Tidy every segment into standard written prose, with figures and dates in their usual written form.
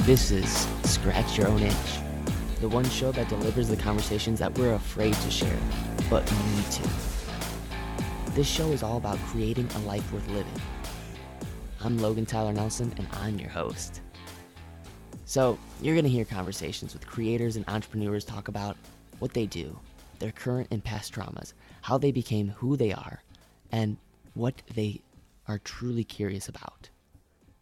This is Scratch Your Own Itch, the one show that delivers the conversations that we're afraid to share, but need to. This show is all about creating a life worth living. I'm Logan Tyler Nelson, and I'm your host. So, you're going to hear conversations with creators and entrepreneurs talk about what they do, their current and past traumas, how they became who they are, and what they are truly curious about.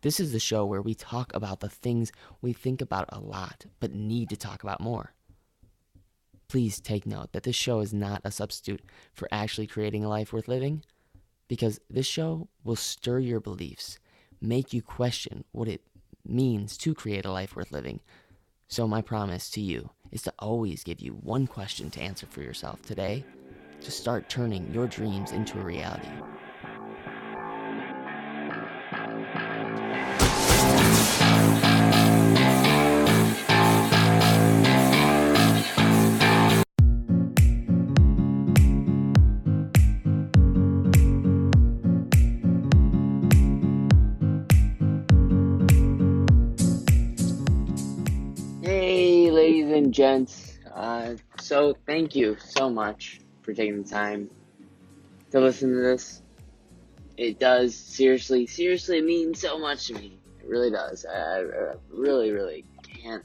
This is the show where we talk about the things we think about a lot, but need to talk about more. Please take note that this show is not a substitute for actually creating a life worth living, because this show will stir your beliefs, make you question what it means to create a life worth living. So my promise to you is to always give you one question to answer for yourself today to start turning your dreams into a reality. Hey, ladies and gents. So thank you so much for taking the time to listen to this. It does seriously mean so much to me. It really does. I really can't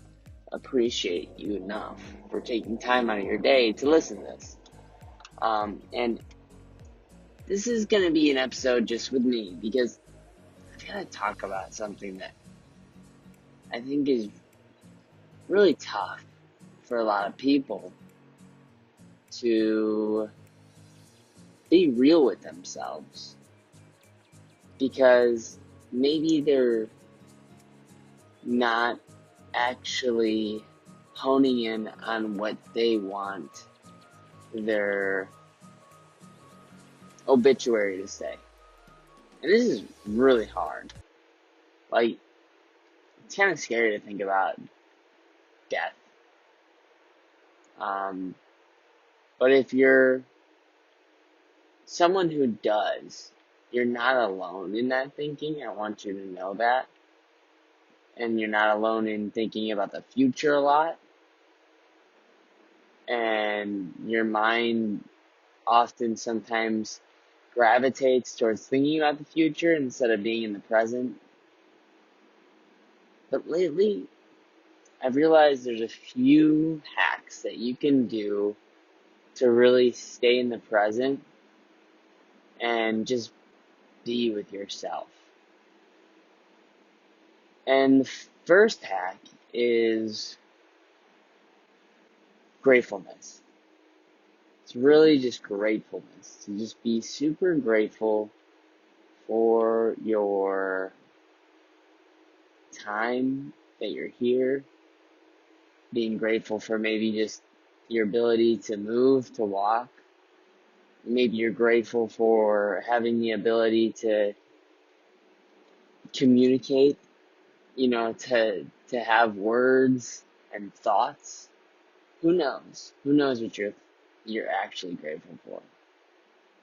appreciate you enough for taking time out of your day to listen to this. And this is going to be an episode just with me because I've got to talk about something that I think is really tough for a lot of people to be real with themselves, because maybe they're not actually honing in on what they want their obituary to say. And this is really hard. Like, it's kind of scary to think about death. But if you're someone who does, you're not alone in that thinking. I want you to know that. And you're not alone in thinking about the future a lot. And your mind often sometimes gravitates towards thinking about the future instead of being in the present. But lately, I've realized there's a few hacks that you can do to really stay in the present and just be with yourself. And the first hack is gratefulness. It's really just gratefulness. To just be super grateful for your time that you're here. Being grateful for maybe just your ability to move, to walk. Maybe you're grateful for having the ability to communicate, to have words and thoughts. Who knows? Who knows what you're actually grateful for?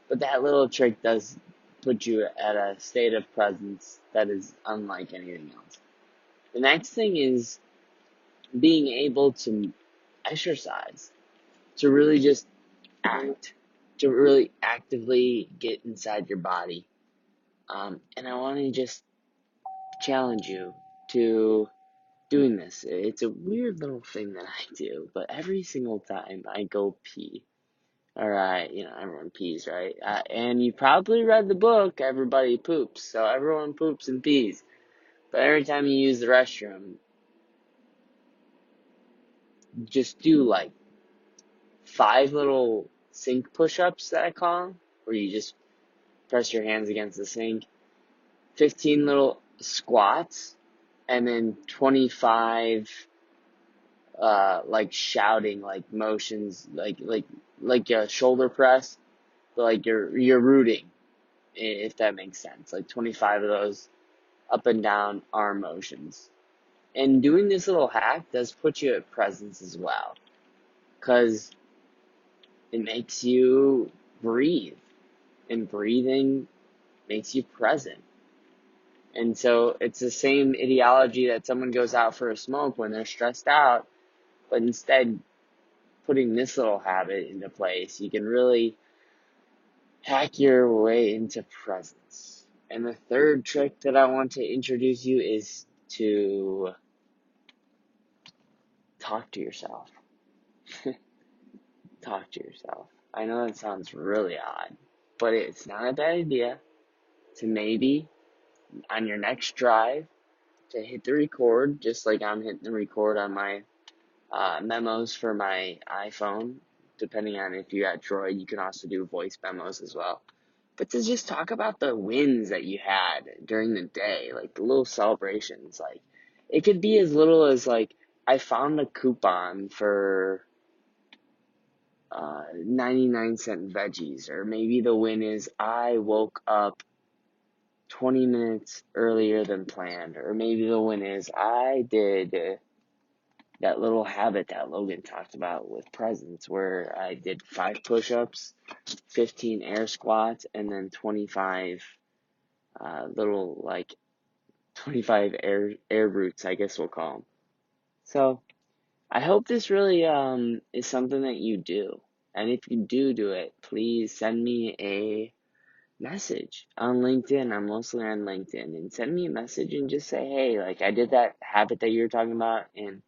But that little trick does put you at a state of presence that is unlike anything else. The next thing is being able to exercise, to really just act, to really actively get inside your body. And I want to just challenge you to doing this. It's a weird little thing that I do, but every single time I go pee, alright, everyone pees, right? And you probably read the book, Everybody Poops, so everyone poops and pees. But every time you use the restroom, just do like 5 little sink push-ups that I call them, where you just press your hands against the sink, 15 little squats, and then 25 like shouting, like motions, like a shoulder press, but like you're rooting, if that makes sense. Like 25 of those up and down arm motions. And doing this little hack does put you at presence as well, because it makes you breathe, and breathing makes you present. And so it's the same ideology that someone goes out for a smoke when they're stressed out, but instead putting this little habit into place, you can really hack your way into presence. And the third trick that I want to introduce you is to talk to yourself. Talk to yourself. I know that sounds really odd, but it's not a bad idea to maybe on your next drive to hit the record, just like I'm hitting the record on my memos for my iPhone. Depending on if you got Droid, you can also do voice memos as well. But to just talk about the wins that you had during the day, like the little celebrations. Like, it could be as little as, like, I found a coupon for 99-cent veggies. Or maybe the win is I woke up 20 minutes earlier than planned. Or maybe the win is I did that little habit that Logan talked about with presence, where I did 5 push-ups, 15 air squats, and then 25 25 air roots, I guess we'll call them. So I hope this really is something that you do. And if you do it, please send me a message on LinkedIn. I'm mostly on LinkedIn. And send me a message and just say, hey, like, I did that habit that you were talking about, and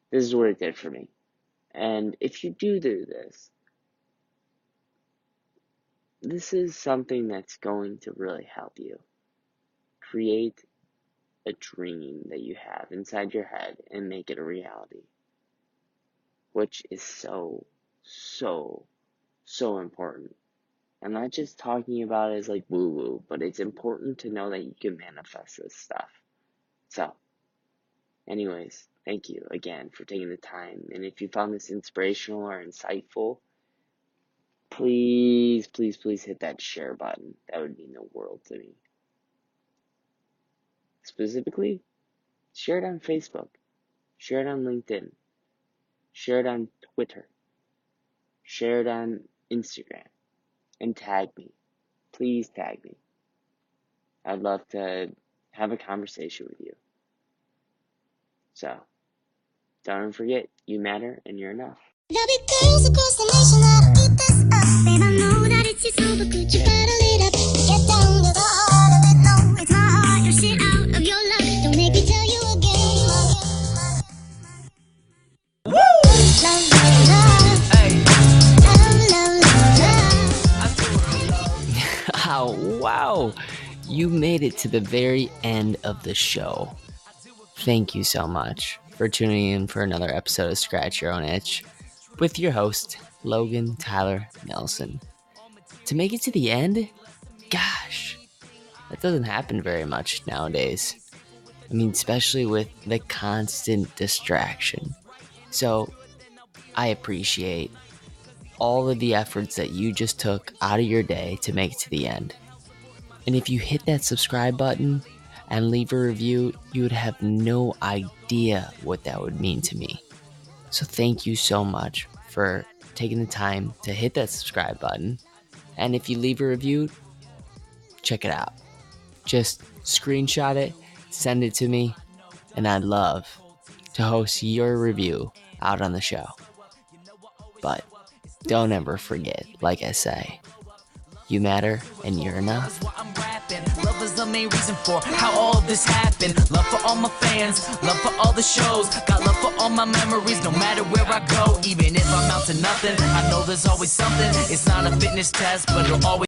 this is what it did for me. And if you do this, this is something that's going to really help you create a dream that you have inside your head and make it a reality, which is so important. I'm not just talking about it as like woo-woo, but it's important to know that you can manifest this stuff. So, anyways, thank you again for taking the time. And if you found this inspirational or insightful, please hit that share button. That would mean the world to me. Specifically, share it on Facebook, share it on LinkedIn, share it on Twitter, share it on Instagram, and tag me. Please tag me. I'd love to have a conversation with you. So, don't forget, you matter and you're enough. There'll be girls across the nation that'll eat this up. Babe, I know that it's your soul, but could you bottle it up? Get down to the heart of it, no, it's my heart. Your shit out of your luck. Don't make me tell you again. Woo! Love, love, love. Hey. Love, love, love, love. Oh, wow. You made it to the very end of the show. Thank you so much for tuning in for another episode of Scratch Your Own Itch with your host, Logan Tyler Nelson. To make it to the end, gosh, that doesn't happen very much nowadays. I mean, especially with the constant distraction. So, I appreciate all of the efforts that you just took out of your day to make it to the end. And if you hit that subscribe button and leave a review, you would have no idea what that would mean to me. So thank you so much for taking the time to hit that subscribe button. And if you leave a review, check it out. Just screenshot it, send it to me, and I'd love to host your review out on the show. But don't ever forget, like I say, you matter and you're enough. Love is the main reason for how all this happened. Love for all my fans, love for all the shows. Got love for all my memories, no matter where I go. Even if I'm out to nothing, I know there's always something. It's not a fitness test, but it'll always